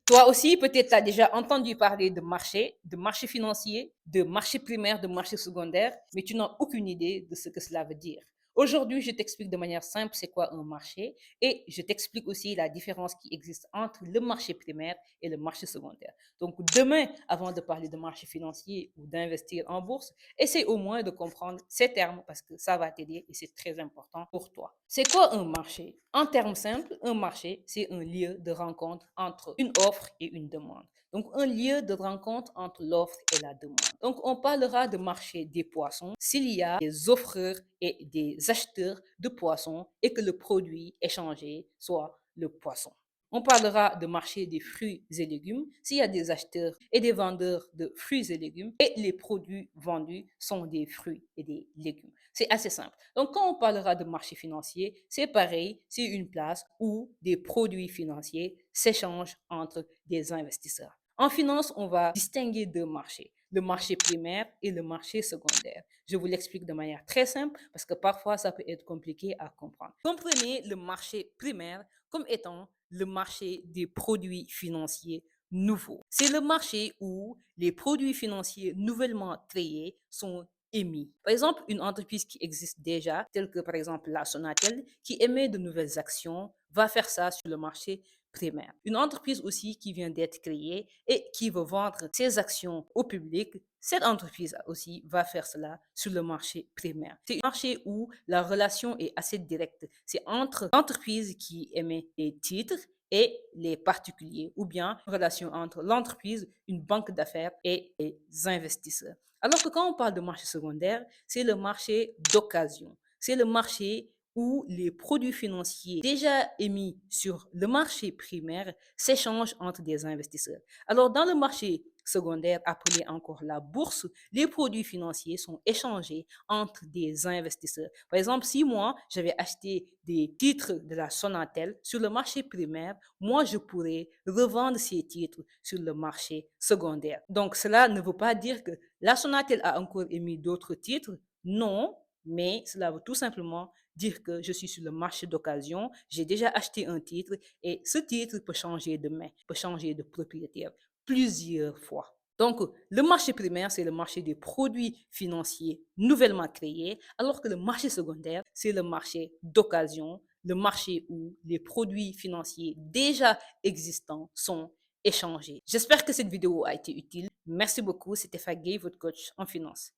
Toi aussi, peut-être, tu as déjà entendu parler de marché financier, de marché primaire, de marché secondaire, mais tu n'as aucune idée de ce que cela veut dire. Aujourd'hui, je t'explique de manière simple c'est quoi un marché et je t'explique aussi la différence qui existe entre le marché primaire et le marché secondaire. Donc demain, avant de parler de marché financier ou d'investir en bourse, essaie au moins de comprendre ces termes parce que ça va t'aider et c'est très important pour toi. C'est quoi un marché? En termes simples, un marché, c'est un lieu de rencontre entre une offre et une demande. Donc, un lieu de rencontre entre l'offre et la demande. Donc, on parlera de marché des poissons s'il y a des offreurs et des acheteurs de poissons et que le produit échangé soit le poisson. On parlera de marché des fruits et légumes s'il y a des acheteurs et des vendeurs de fruits et légumes et les produits vendus sont des fruits et des légumes. C'est assez simple. Donc, quand on parlera de marché financier, c'est pareil, c'est une place où des produits financiers s'échangent entre des investisseurs. En finance, on va distinguer deux marchés, le marché primaire et le marché secondaire. Je vous l'explique de manière très simple parce que parfois ça peut être compliqué à comprendre. Comprenez le marché primaire comme étant le marché des produits financiers nouveaux. C'est le marché où les produits financiers nouvellement créés sont émis. Par exemple, une entreprise qui existe déjà, telle que par exemple la Sonatel, qui émet de nouvelles actions, va faire ça sur le marché primaire. Une entreprise aussi qui vient d'être créée et qui veut vendre ses actions au public, cette entreprise aussi va faire cela sur le marché primaire. C'est un marché où la relation est assez directe. C'est entre l'entreprise qui émet des titres et les particuliers, ou bien une relation entre l'entreprise, une banque d'affaires et les investisseurs. Alors que quand on parle de marché secondaire, c'est le marché d'occasion. C'est le marché où les produits financiers déjà émis sur le marché primaire s'échangent entre des investisseurs. Alors, dans le marché secondaire, appelé encore la bourse, les produits financiers sont échangés entre des investisseurs. Par exemple, si moi, j'avais acheté des titres de la Sonatel sur le marché primaire, moi, je pourrais revendre ces titres sur le marché secondaire. Donc, cela ne veut pas dire que la Sonatel a encore émis d'autres titres. Non, mais cela veut tout simplement dire que je suis sur le marché d'occasion, j'ai déjà acheté un titre et ce titre peut changer de main, peut changer de propriétaire plusieurs fois. Donc, le marché primaire, c'est le marché des produits financiers nouvellement créés, alors que le marché secondaire, c'est le marché d'occasion, le marché où les produits financiers déjà existants sont échangés. J'espère que cette vidéo a été utile. Merci beaucoup. C'était Fagay, votre coach en finance.